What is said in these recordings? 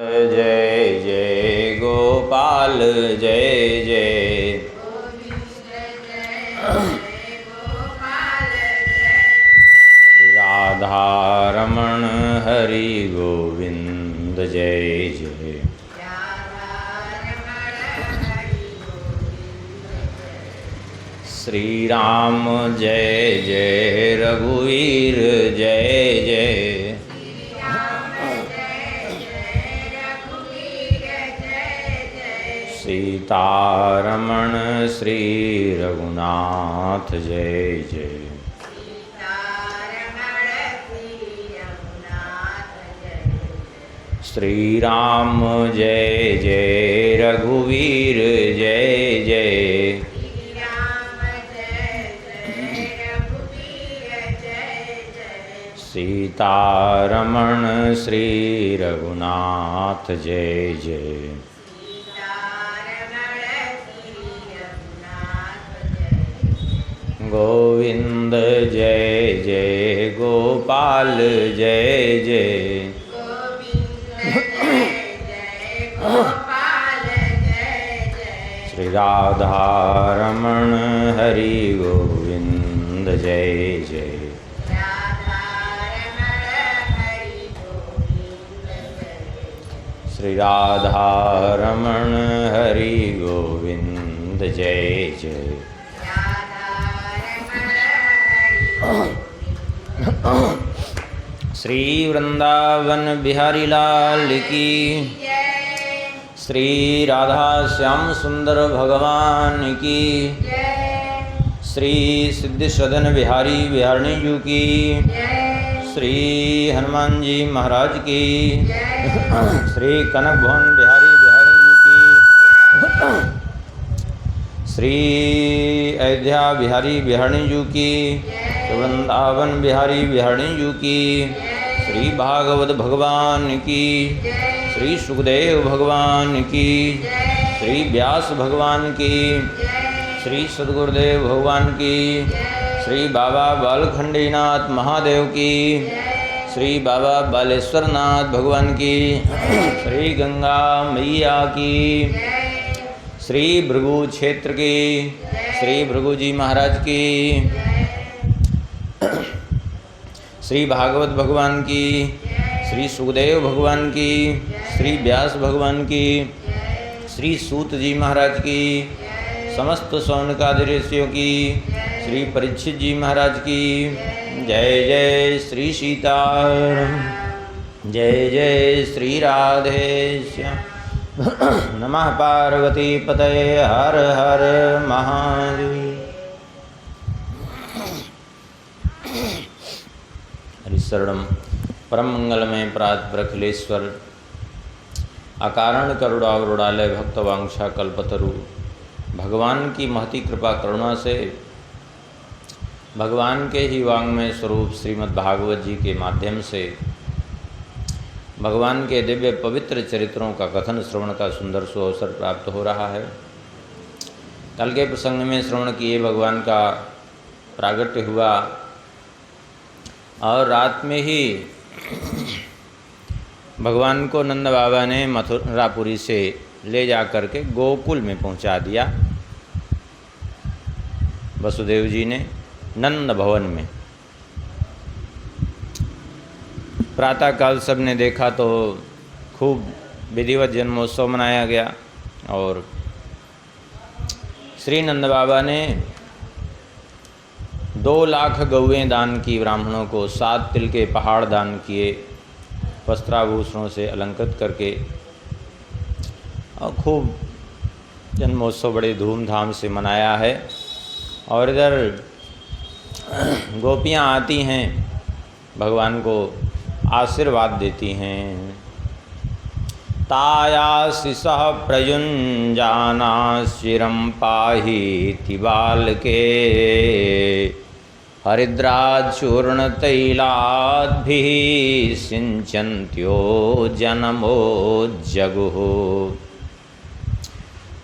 जय जय गोपाल जय जय राधारमण हरि गोविंद जय जय श्री राम जय जय रघुवीर जय जय सीतारमण श्री रघुनाथ जय जय श्री राम जय जय रघुवीर जय जय सीतारमण श्री रघुनाथ जय जय गोविंद जय जय गोपाल जय जय श्री राधारमण हरि गोविंद जय जय श्री राधारमण हरि गोविंद जय जय श्री वृंदावन बिहारी लाल की श्री राधा श्याम सुंदर भगवान की श्री सिद्धिसदन बिहारी बिहारिणी जी की श्री हनुमान जी महाराज की श्री कनक भवन बिहारी बिहारी जी की श्री अयोध्या बिहारी बिहारिणी जी की वृंदावन बिहारी बिहारिणी जी की श्री भागवत भगवान की श्री सुखदेव भगवान की श्री व्यास भगवान की श्री सद्गुरुदेव भगवान की श्री बाबा बालखंडीनाथ महादेव की श्री बाबा बालेश्वरनाथ भगवान की श्री गंगा मैया की श्री भृगु क्षेत्र की श्री भृगु जी महाराज की श्री भागवत भगवान की श्री सुखदेव भगवान की श्री व्यास भगवान की श्री सूत जी महाराज की समस्त सौनकादि ऋषियों की श्री परीक्षित जी महाराज की जय जय श्री सीताराम जय जय श्री राधे श्याम नमः पार्वती पतये हर हर महादेव। हरिशरणम परम मंगलमय प्रात प्रखिलेश्वर अकारण करुणावरुणालय भक्तवांछा कल्पतरु भगवान की महती कृपा करुणा से भगवान के ही वांग्मय स्वरूप श्रीमद् भागवत जी के माध्यम से भगवान के दिव्य पवित्र चरित्रों का कथन श्रवण का सुंदर सुअवसर प्राप्त हो रहा है। कल के प्रसंग में श्रवण किए भगवान का प्रागट्य हुआ और रात में ही भगवान को नंद बाबा ने मथुरापुरी से ले जा कर के गोकुल में पहुंचा दिया। वसुदेव जी ने नंद भवन में प्रातःकाल सबने देखा तो खूब विधिवत जन्मोत्सव मनाया गया और श्री नंद बाबा ने 2 लाख गौएं दान की ब्राह्मणों को, 7 तिल के पहाड़ दान किए, वस्त्राभूषणों से अलंकृत करके और खूब जन्मोत्सव बड़े धूमधाम से मनाया है। और इधर गोपियाँ आती हैं, भगवान को आशीर्वाद देती हैं। तायाशिषः प्रयुञ्जाना शिरं पाहीति बालके हरिद्राचूर्णतैलाद्भिः सिञ्चन्त्यो जनमो जगुः।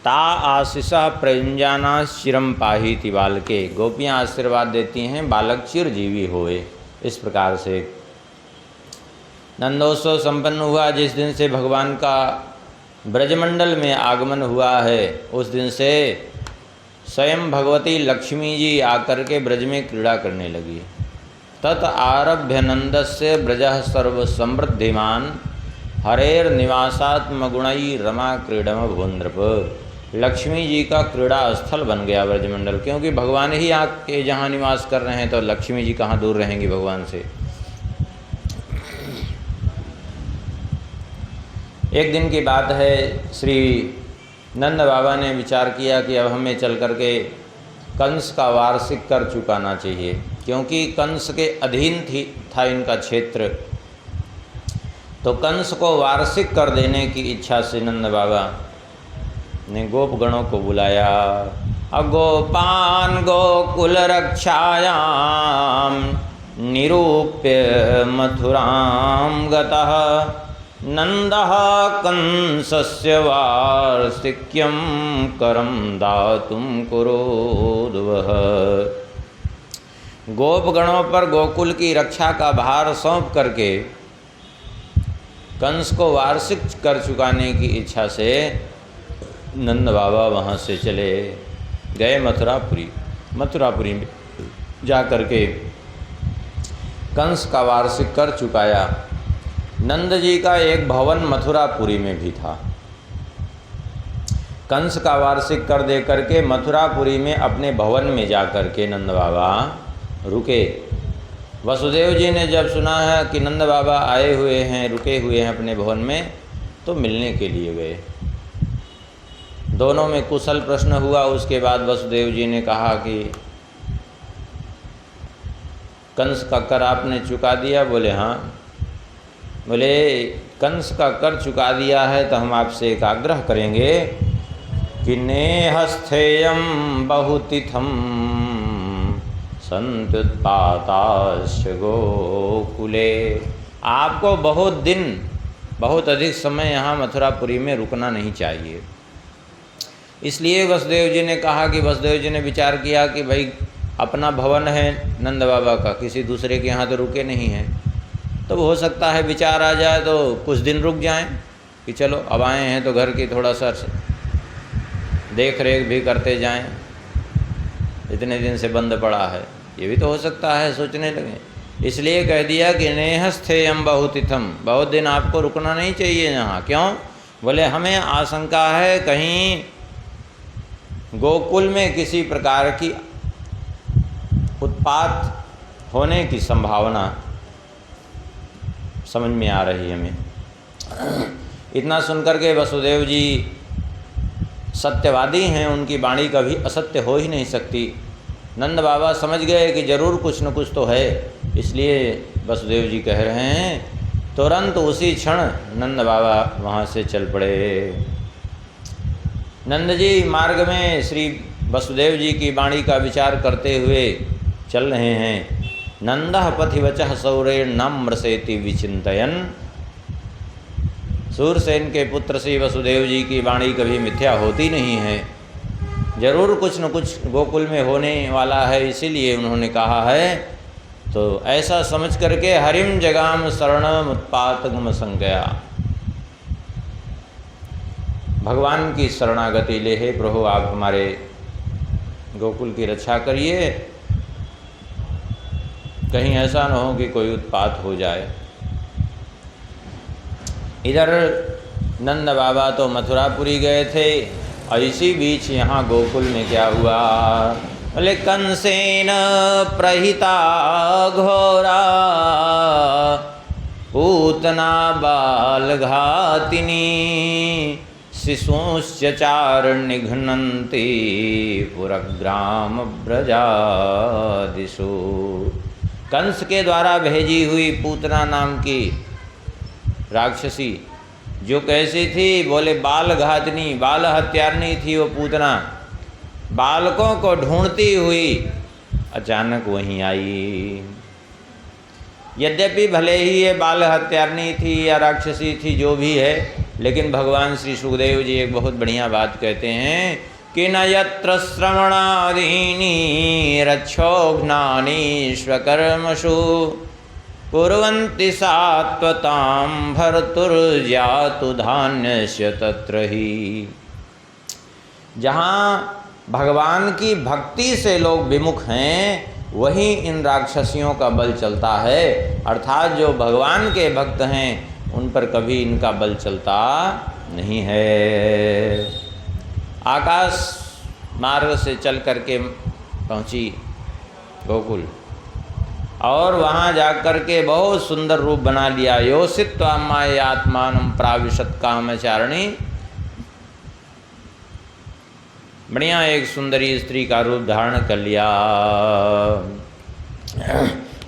ता आशीषः प्रयुञ्जाना शिरं पाहीति बालके, गोपियाँ आशीर्वाद देती हैं बालक चिरजीवी होए। इस प्रकार से नंदोत्सव संपन्न हुआ। जिस दिन से भगवान का ब्रजमंडल में आगमन हुआ है उस दिन से स्वयं भगवती लक्ष्मी जी आकर के ब्रज में क्रीड़ा करने लगी। तत् आरभ्य नंदस्य ब्रजः सर्व समृद्धिमान हरेर निवासात्म गुणई रमा क्रीडम भुवनृप। लक्ष्मी जी का क्रीड़ा स्थल बन गया ब्रजमंडल, क्योंकि भगवान ही आके जहाँ निवास कर रहे हैं तो लक्ष्मी जी कहाँ दूर रहेंगी भगवान से। एक दिन की बात है, श्री नंद बाबा ने विचार किया कि अब हमें चल कर के कंस का वार्षिक कर चुकाना चाहिए, क्योंकि कंस के अधीन था इनका क्षेत्र। तो कंस को वार्षिक कर देने की इच्छा से नंद बाबा ने गोपगणों को बुलाया। अगोपान गोकुल रक्षायाम निरूप्य मथुराम गतः नंदः कंसस्य वार्षिक्यं करम दातुं कुरोद्वः। गोपगणों पर गोकुल की रक्षा का भार सौंप करके कंस को वार्षिक कर चुकाने की इच्छा से नंद बाबा वहाँ से चले गए मथुरापुरी में जा कर के कंस का वार्षिक कर चुकाया। नंद जी का एक भवन मथुरापुरी में भी था। कंस का वार्षिक कर दे करके मथुरापुरी में अपने भवन में जा कर के नंद बाबा रुके। वसुदेव जी ने जब सुना है कि नंद बाबा आए हुए हैं, रुके हुए हैं अपने भवन में, तो मिलने के लिए गए। दोनों में कुशल प्रश्न हुआ। उसके बाद वसुदेव जी ने कहा कि कंस का कर आपने चुका दिया? बोले हाँ। बोले कंस का कर चुका दिया है तो हम आपसे एक आग्रह करेंगे कि नेहस्थेयम बहुतिथम संत्युत्पाताश्च गोकुले। आपको बहुत अधिक समय यहाँ मथुरापुरी में रुकना नहीं चाहिए। इसलिए वसुदेव जी ने कहा कि वसुदेव जी ने विचार किया कि भाई अपना भवन है नंद बाबा का, किसी दूसरे के यहाँ तो रुके नहीं हैं, तो हो सकता है विचार आ जाए तो कुछ दिन रुक जाएं कि चलो अब आए हैं तो घर की थोड़ा सा देख रेख भी करते जाएं, इतने दिन से बंद पड़ा है, ये भी तो हो सकता है, सोचने लगे। इसलिए कह दिया कि नेहस्थेयम बहुतिथम, बहुत दिन आपको रुकना नहीं चाहिए यहाँ। क्यों? बोले हमें आशंका है कहीं गोकुल में किसी प्रकार की उत्पात होने की संभावना समझ में आ रही है हमें। इतना सुनकर के वसुदेव जी सत्यवादी हैं, उनकी वाणी कभी असत्य हो ही नहीं सकती। नंद बाबा समझ गए कि जरूर कुछ न कुछ तो है, इसलिए वसुदेव जी कह रहे हैं। तुरंत उसी क्षण नंद बाबा वहाँ से चल पड़े। नंद जी मार्ग में श्री वसुदेव जी की वाणी का विचार करते हुए चल रहे हैं। नंदः पथिवचः सौरेर्नम्रसेति विचिंतयन्। सूरसेन के पुत्र श्री वसुदेव जी की वाणी कभी मिथ्या होती नहीं है, जरूर कुछ न कुछ गोकुल में होने वाला है, इसीलिए उन्होंने कहा है। तो ऐसा समझ करके हरिम जगाम शरणम उत्पातगम संज्ञा, भगवान की शरणागति ले। हे प्रभु आप हमारे गोकुल की रक्षा करिए, कहीं ऐसा न हो कि कोई उत्पात हो जाए। इधर नंद बाबा तो मथुरापुरी गए थे और इसी बीच यहाँ गोकुल में क्या हुआ? बोले कंसेन प्रहिता घोरा पूतना बालघातिनी शिशुश्च चारनिघ्नन्ति पुरग्राम ब्रजादिषु। कंस के द्वारा भेजी हुई पूतना नाम की राक्षसी, जो कैसी थी? बोले बाल घातनी, बाल हत्यारनी थी वो पूतना। बालकों को ढूंढती हुई अचानक वहीं आई। यद्यपि भले ही ये बाल हत्यारनी थी या राक्षसी थी, जो भी है, लेकिन भगवान श्री सुखदेव जी एक बहुत बढ़िया बात कहते हैं कि न यत्र श्रवणादीनि रक्षोघ्नानि स्वकर्मसु कुर्वन्ति सात्वतां भर्तुर्जातु धान्यस्य तत्र ही। जहाँ भगवान की भक्ति से लोग विमुख हैं वहीं इन राक्षसियों का बल चलता है, अर्थात जो भगवान के भक्त हैं उन पर कभी इनका बल चलता नहीं है। आकाश मार्ग से चल करके पहुँची गोकुल और वहाँ जा कर के बहुत सुंदर रूप बना लिया। योषित्वा माया आत्मानं प्राविशत कामचारिणी, बढ़िया एक सुंदरी स्त्री का रूप धारण कर लिया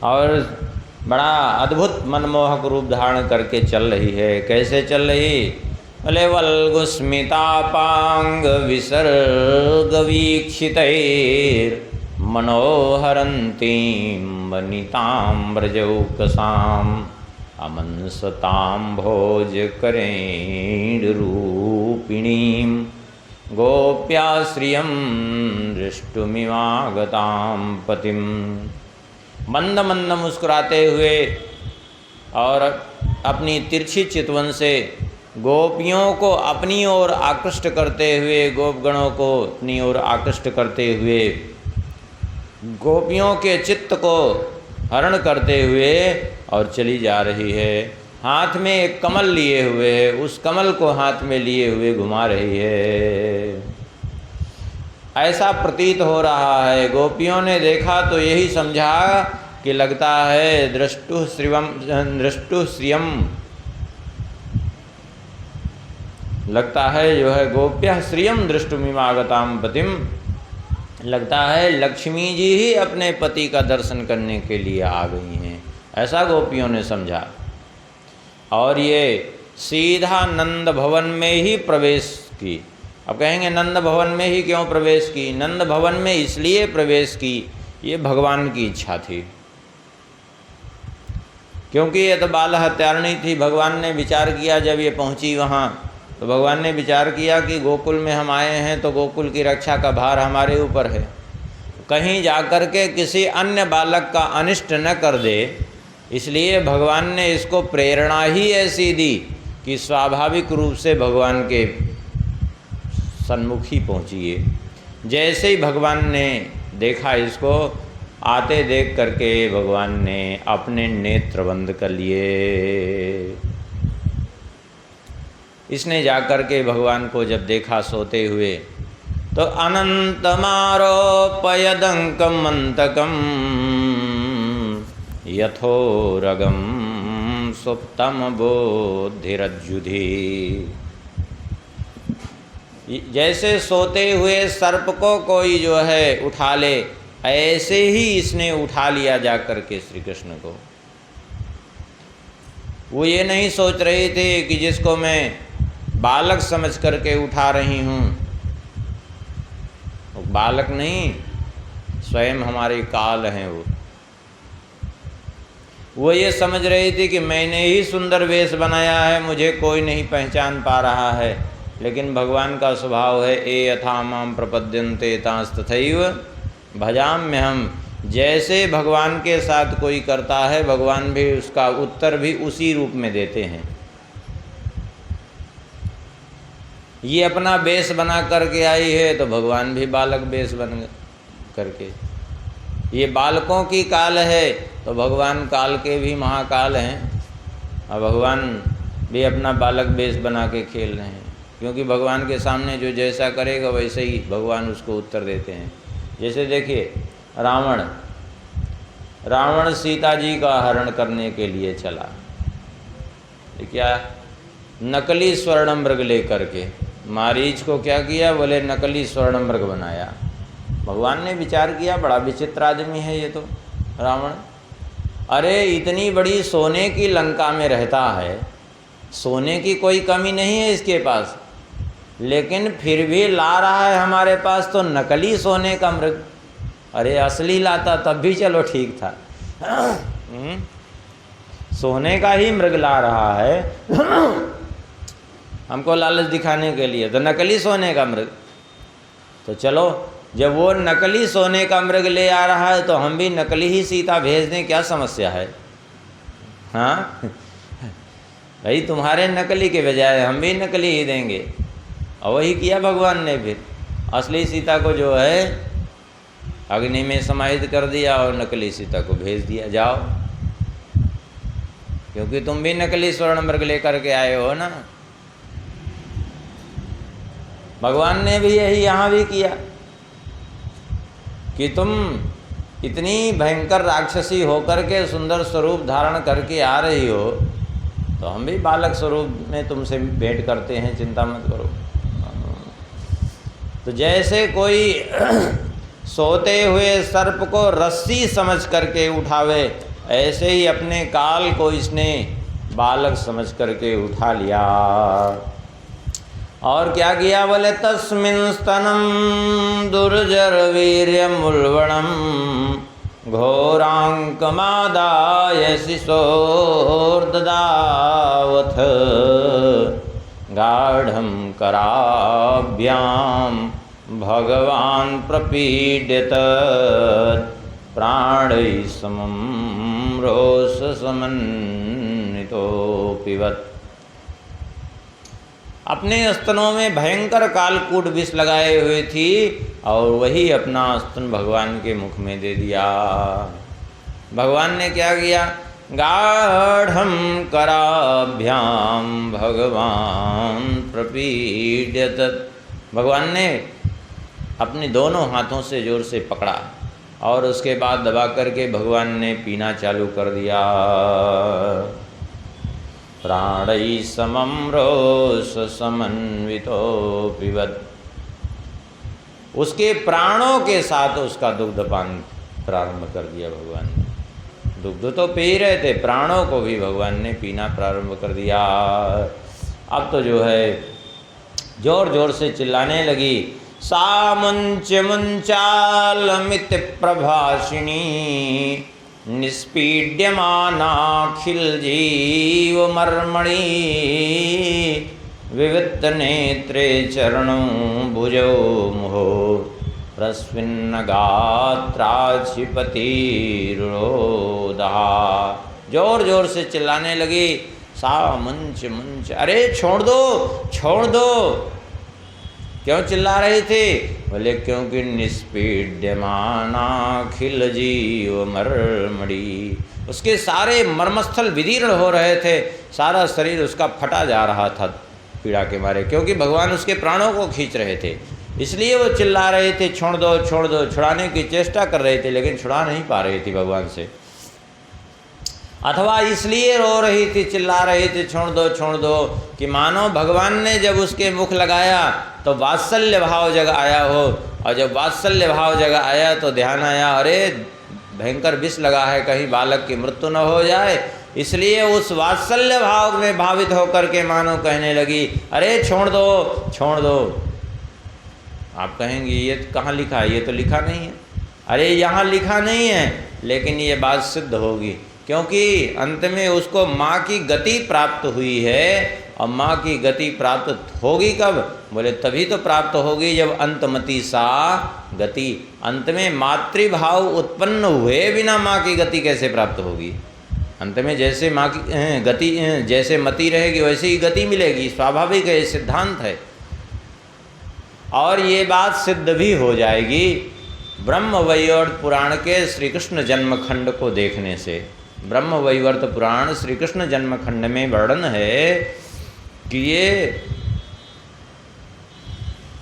और बड़ा अद्भुत मनमोहक रूप धारण करके चल रही है। कैसे चल रही? बोले वल्गुस्मितापांग विसर्ग वीक्षितैर मनोहरन्तीं वनितां व्रजौकसाम् अमंसतां भोजकरेण रूपिणीं गोप्या श्रियं दृष्टुमिवागतां पतिम। मंद मंद मुस्कुराते हुए और अपनी तिरछी चितवन से गोपियों को अपनी ओर आकृष्ट करते हुए, गोपगणों को अपनी ओर आकृष्ट करते हुए, गोपियों के चित्त को हरण करते हुए और चली जा रही है। हाथ में एक कमल लिए हुए है, उस कमल को हाथ में लिए हुए घुमा रही है। ऐसा प्रतीत हो रहा है। गोपियों ने देखा तो यही समझा कि लगता है दृष्टु श्रियम, लगता है जो है गोप्या श्रियम दृष्टुमिवागताम पतिम, लगता है लक्ष्मी जी ही अपने पति का दर्शन करने के लिए आ गई हैं, ऐसा गोपियों ने समझा। और ये सीधा नंद भवन में ही प्रवेश की। अब कहेंगे नंद भवन में ही क्यों प्रवेश की? नंद भवन में इसलिए प्रवेश की, ये भगवान की इच्छा थी, क्योंकि ये तो बाल हत्यारिणी थी। भगवान ने विचार किया, जब ये पहुंची वहाँ तो भगवान ने विचार किया कि गोकुल में हम आए हैं तो गोकुल की रक्षा का भार हमारे ऊपर है, कहीं जाकर के किसी अन्य बालक का अनिष्ट न कर दे, इसलिए भगवान ने इसको प्रेरणा ही ऐसी दी कि स्वाभाविक रूप से भगवान के सन्मुख ही पहुँची है। जैसे ही भगवान ने देखा इसको आते देख करके भगवान ने अपने नेत्र बंद कर लिए। इसने जाकर के भगवान को जब देखा सोते हुए तो अनंतमारोपयदंकम मंतकम यथोरगम सुप्तम बोधिरज्जुधि। जैसे सोते हुए सर्प को कोई जो है उठा ले, ऐसे ही इसने उठा लिया जाकर के श्री कृष्ण को। वो ये नहीं सोच रही थी कि जिसको मैं बालक समझ करके उठा रही हूँ, बालक नहीं, स्वयं हमारे काल हैं। वो ये समझ रही थी कि मैंने ही सुंदर वेश बनाया है, मुझे कोई नहीं पहचान पा रहा है। लेकिन भगवान का स्वभाव है ए यथा माम प्रपद्यन्ते तांस्तथैव भजाम्यहम्। जैसे भगवान के साथ कोई करता है, भगवान भी उसका उत्तर भी उसी रूप में देते हैं। ये अपना वेश बना करके आई है तो भगवान भी बालक वेश बन करके। ये बालकों की काल है तो भगवान काल के भी महाकाल हैं, और भगवान भी अपना बालक वेश बना के खेल रहे हैं, क्योंकि भगवान के सामने जो जैसा करेगा वैसे ही भगवान उसको उत्तर देते हैं। जैसे देखिए रावण सीता जी का हरण करने के लिए चला, क्या नकली स्वर्ण मृग लेकर के मारीच को क्या किया, बोले नकली स्वर्ण मृग बनाया। भगवान ने विचार किया बड़ा विचित्र आदमी है ये तो रावण। अरे इतनी बड़ी सोने की लंका में रहता है, सोने की कोई कमी नहीं है इसके पास, लेकिन फिर भी ला रहा है हमारे पास तो नकली सोने का मृग। अरे असली लाता तब भी चलो ठीक था, सोने का ही मृग ला रहा है हमको लालच दिखाने के लिए, तो नकली सोने का मृग। तो चलो जब वो नकली सोने का मृग ले आ रहा है तो हम भी नकली ही सीता भेज दें, क्या समस्या है? हाँ भाई, तुम्हारे नकली के बजाय हम भी नकली ही देंगे। और वही किया भगवान ने। फिर असली सीता को जो है अग्नि में समाहित कर दिया और नकली सीता को भेज दिया, जाओ, क्योंकि तुम भी नकली स्वर्ण मृग लेकर के आए हो ना। भगवान ने भी यही यहाँ भी किया कि तुम इतनी भयंकर राक्षसी होकर के सुंदर स्वरूप धारण करके आ रही हो, तो हम भी बालक स्वरूप में तुमसे भेंट करते हैं, चिंता मत करो। तो जैसे कोई सोते हुए सर्प को रस्सी समझ करके उठावे, ऐसे ही अपने काल को इसने बालक समझ करके उठा लिया। और क्या किया बोले, तस्मिन् स्तनं दुर्जर वीर्यमुल्बणं घोरांकमादाय शिशोर्ददावथ गाढ़ं कराभ्यां भगवान् प्रपीड्यत प्राणैः समं रोषसमन्वितोऽपिवत्। अपने स्तनों में भयंकर कालकूट विष लगाए हुए थी और वही अपना स्तन भगवान के मुख में दे दिया। भगवान ने क्या किया, गाढ़ं कराभ्याम भगवान प्रपीड्यत। भगवान ने अपने दोनों हाथों से जोर से पकड़ा और उसके बाद दबा करके भगवान ने पीना चालू कर दिया। प्राणैः समं रोषसमन्वितोऽपिवत्। उसके प्राणों के साथ उसका दुग्धपान प्रारंभ कर दिया भगवान ने। दुग्ध तो पी रहे थे, प्राणों को भी भगवान ने पीना प्रारंभ कर दिया। अब तो जो है जोर जोर से चिल्लाने लगी, सा मुंच मुंचालमित प्रभाषिणी निष्पीड्यमानाखिल जीव मर्मणि विविक्त नेत्रे चरणों भुजो मुहो रस्विन्न गात्राक्षिपतिरोधा। जोर जोर से चिल्लाने लगी, सा मुंच मुंच, अरे छोड़ दो छोड़ दो। क्यों चिल्ला रहे थे बोले, क्योंकि निष्पीड्यमानाखिल जीव मर्मणि, उसके सारे मर्मस्थल विदीर्ण हो रहे थे, सारा शरीर उसका फटा जा रहा था पीड़ा के मारे, क्योंकि भगवान उसके प्राणों को खींच रहे थे। इसलिए वो चिल्ला रहे थे, छोड़ दो छोड़ दो, छुड़ाने की चेष्टा कर रहे थे लेकिन छुड़ा नहीं पा रही थी भगवान से। अथवा इसलिए रो रही थी, चिल्ला रही थी छोड़ दो कि मानो भगवान ने जब उसके मुख लगाया तो वात्सल्य भाव जग आया हो, और जब वात्सल्य भाव जग आया तो ध्यान आया, अरे भयंकर विष लगा है, कहीं बालक की मृत्यु न हो जाए। इसलिए उस वात्सल्य भाव में भावित होकर के मानो कहने लगी, अरे छोड़ दो छोड़ दो। आप कहेंगे ये कहाँ लिखा है, ये तो लिखा नहीं है। अरे यहाँ लिखा नहीं है, लेकिन ये बात सिद्ध होगी, क्योंकि अंत में उसको माँ की गति प्राप्त हुई है। और माँ की गति प्राप्त होगी कब बोले, तभी तो प्राप्त होगी जब अंतमति सा गति। अंत में मातृभाव उत्पन्न हुए बिना माँ की गति कैसे प्राप्त होगी। अंत में जैसे माँ की गति, जैसे मति रहेगी वैसे ही गति मिलेगी, स्वाभाविक है, सिद्धांत है। और ये बात सिद्ध भी हो जाएगी ब्रह्मवैवर्त पुराण के श्री कृष्ण जन्मखंड को देखने से। ब्रह्मवैवर्त पुराण श्री कृष्ण जन्मखंड में वर्णन है कि ये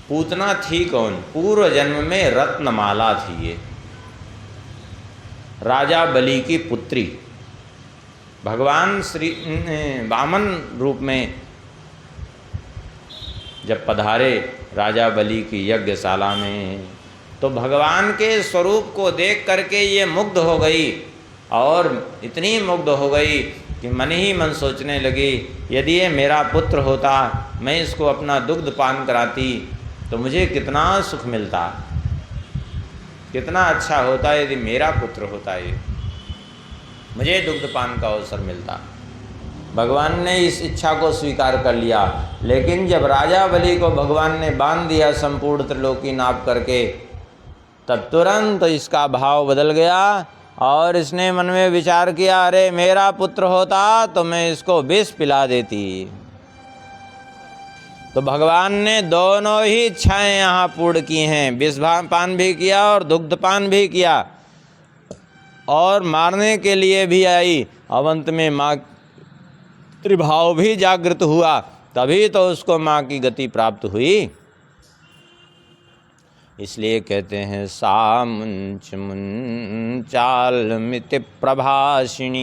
पूतना थी कौन, पूर्व जन्म में रत्नमाला थी। ये राजा बलि की पुत्री, भगवान श्री वामन रूप में जब पधारे राजा बलि की यज्ञशाला में, तो भगवान के स्वरूप को देख करके ये मुग्ध हो गई। और इतनी मुग्ध हो गई कि मन ही मन सोचने लगी, यदि ये मेरा पुत्र होता, मैं इसको अपना दुग्ध पान कराती तो मुझे कितना सुख मिलता, कितना अच्छा होता यदि मेरा पुत्र होता, ये मुझे दुग्ध पान का अवसर मिलता। भगवान ने इस इच्छा को स्वीकार कर लिया। लेकिन जब राजा बलि को भगवान ने बांध दिया संपूर्ण त्रिलोकी नाप करके, तब तुरंत इसका भाव बदल गया और इसने मन में विचार किया, अरे मेरा पुत्र होता तो मैं इसको विष पिला देती। तो भगवान ने दोनों ही इच्छाएं यहाँ पूर्ण की हैं, विष पान भी किया और दुग्धपान भी किया, और मारने के लिए भी आई। अब अंत में मातृभाव भी जागृत हुआ, तभी तो उसको माँ की गति प्राप्त हुई। इसलिए कहते हैं सा मुंच मुंचालमिति प्रभाषिणी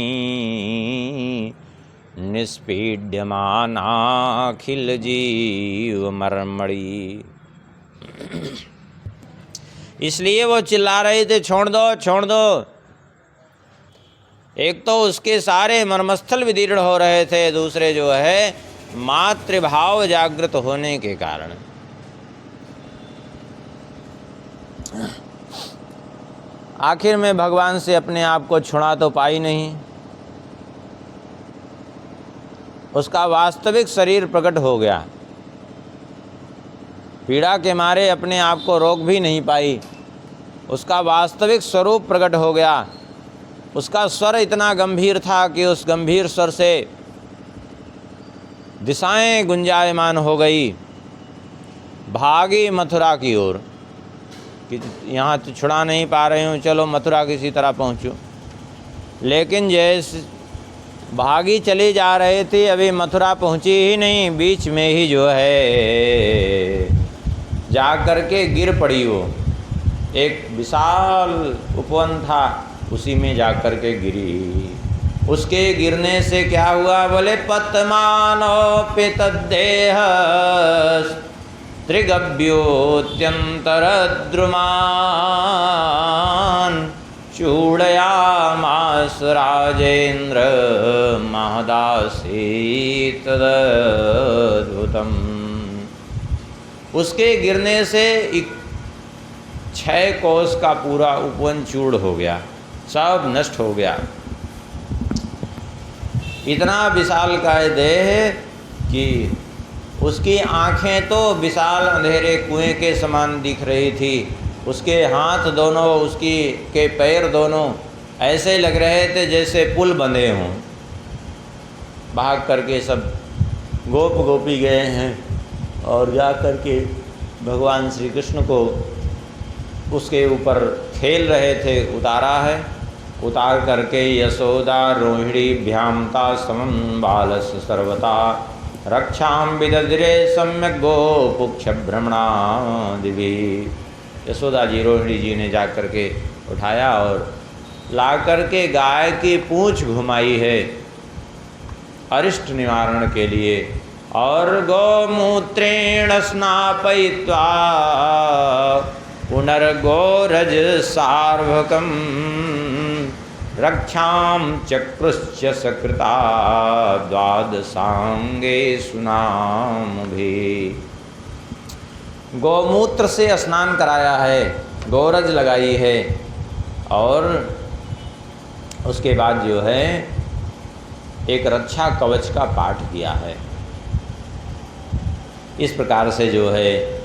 निष्पीड्यमानाखिल जीव मर्मणि। इसलिए वो चिल्ला रहे थे, छोड़ दो छोड़ दो। एक तो उसके सारे मर्मस्थल विदीर्ण हो रहे थे, दूसरे जो है मातृभाव जागृत होने के कारण। आखिर में भगवान से अपने आप को छुड़ा तो पाई नहीं, उसका वास्तविक शरीर प्रकट हो गया। पीड़ा के मारे अपने आप को रोक भी नहीं पाई, उसका वास्तविक स्वरूप प्रकट हो गया। उसका स्वर इतना गंभीर था कि उस गंभीर स्वर से दिशाएं गुंजायमान हो गई। भागी मथुरा की ओर कि यहाँ तो छुड़ा नहीं पा रही हूँ, चलो मथुरा किसी तरह पहुँचूँ। लेकिन जैसे भागी चली जा रही थी, अभी मथुरा पहुँची ही नहीं, बीच में ही जो है जा कर के गिर पड़ी। वो एक विशाल उपवन था, उसी में जा कर के गिरी। उसके गिरने से क्या हुआ, बोले पतमानोपि तद्देह त्रिगभ्योऽत्यन्तरद्रुमान् चूडयामास राजेन्द्र महदासीतदद्भुतम्। उसके गिरने से 6 कोस का पूरा उपवन चूर्ण हो गया, सब नष्ट हो गया। इतना विशाल का देह कि उसकी आँखें तो विशाल अंधेरे कुएं के समान दिख रही थी, उसके हाथ दोनों, उसकी के पैर दोनों ऐसे लग रहे थे जैसे पुल बंधे हों। भाग करके सब गोप गोपी गए हैं और जा कर के भगवान श्री कृष्ण को उसके ऊपर खेल रहे थे, उतारा है। उतार करके यशोदा रोहिणीभ्यां ता समं बालस सर्वता रक्षां विदद्रे सम्यक गोपुक्ष भ्रमणा दिवी। यशोदा जी, रोहिणी जी ने जा कर के उठाया और ला करके गाय की पूँछ घुमाई है अरिष्ट निवारण के लिए, और गौमूत्रेण स्नापयित्वा पुनर्गोरज सार्वकम रक्षां चक्रुश्च सकृता द्वादशांगे सुनाम भी। गौमूत्र से स्नान कराया है, गोरज लगाई है, और उसके बाद जो है एक रक्षा कवच का पाठ किया है। इस प्रकार से जो है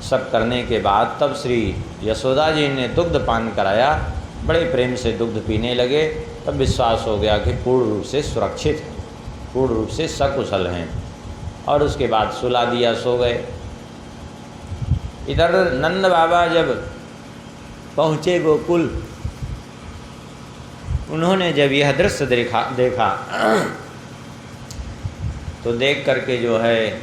सब करने के बाद तब श्री यशोदा जी ने दुग्ध पान कराया। बड़े प्रेम से दुग्ध पीने लगे। तब विश्वास हो गया कि पूर्ण रूप से सुरक्षित हैं, पूर्ण रूप से सकुशल हैं, और उसके बाद सुला दिया, सो गए। इधर नंद बाबा जब पहुँचे गोकुल, उन्होंने जब यह दृश्य देखा तो देख करके जो है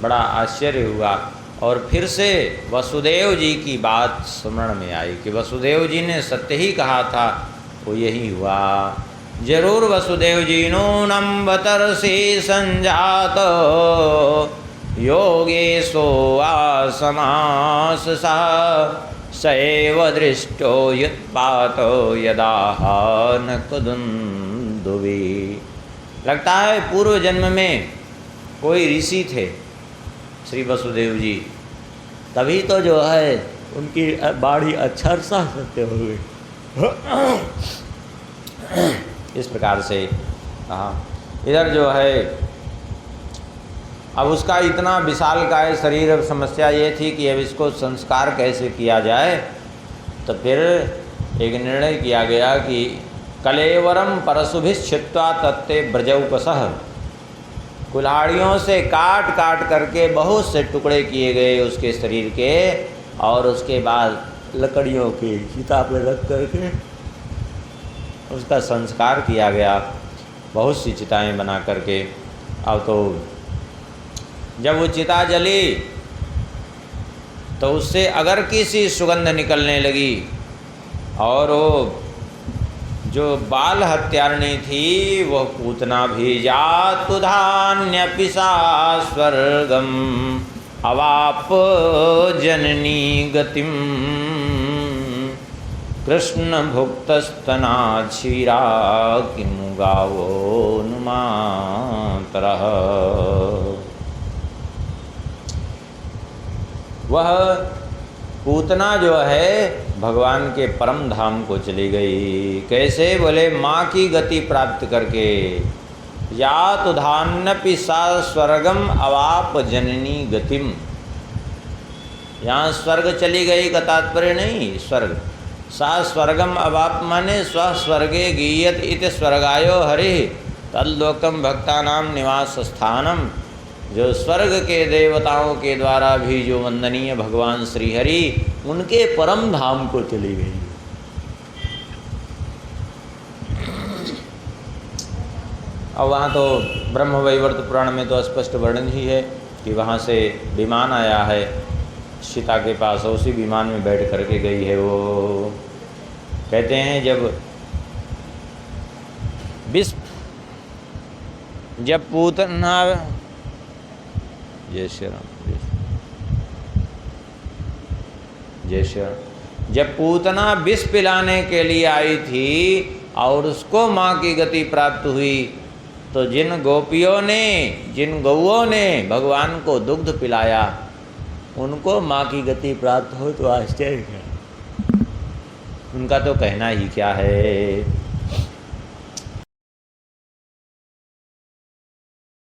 बड़ा आश्चर्य हुआ, और फिर से वसुदेव जी की बात स्मरण में आई कि वसुदेव जी ने सत्य ही कहा था, वो यही हुआ। जरूर वसुदेव जी नूनम बतरसी संजात योगेशो आसमास सा सैव दृष्टो युत्पातो यदाह न कुदुन्दुवी। लगता है पूर्व जन्म में कोई ऋषि थे श्री वसुदेव जी, तभी तो जो है उनकी बाड़ी अक्षरशः सत्य हो गई। इस प्रकार से कहा। इधर जो है अब उसका इतना विशालकाय शरीर, समस्या ये थी कि अब इसको संस्कार कैसे किया जाए। तो फिर एक निर्णय किया गया कि कलेवरम परशुभिश्चित्वा तत्ते ब्रजौपसह, कुल्हाड़ियों से काट काट करके बहुत से टुकड़े किए गए उसके शरीर के, और उसके बाद लकड़ियों की चिता पर रख करके उसका संस्कार किया गया, बहुत सी चिताएं बना करके। अब तो जब वो चिता जली तो उससे अगर किसी सुगंध निकलने लगी, और वो जो बाल हत्यारणी थी वह पूतना भी जातु धान्य पिसा स्वर्गम अवाप जननी गतिम कृष्ण भुक्तस्तना क्षीरा किमु गावो नुमातरः। वह पूतना जो है भगवान के परम धाम को चली गई। कैसे? बोले माँ की गति प्राप्त करके। या तो धान्यपि सा स्वर्गम अवाप जननी गतिम। यहाँ स्वर्ग चली गई का तात्पर्य नहीं, स्वर्ग सा स्वर्गम अवाप माने स्व स्वर्गे गीयत इत स्वर्गायो हरि तल्लोकम भक्तानाम निवास स्थानम। जो स्वर्ग के देवताओं के द्वारा भी जो वंदनीय भगवान श्री हरि उनके परम धाम को चली गई। और वहाँ तो ब्रह्मवैवर्त पुराण में तो स्पष्ट वर्णन ही है कि वहाँ से विमान आया है सीता के पास, उसी विमान में बैठ करके गई है। वो कहते हैं जब पूतना, जय श्री राम, जय श्री राम, जब पूतना विष पिलाने के लिए आई थी और उसको माँ की गति प्राप्त हुई, तो जिन गोपियों ने, जिन गौओं ने भगवान को दुग्ध पिलाया उनको माँ की गति प्राप्त हो तो आश्चर्य क्या, उनका तो कहना ही क्या है।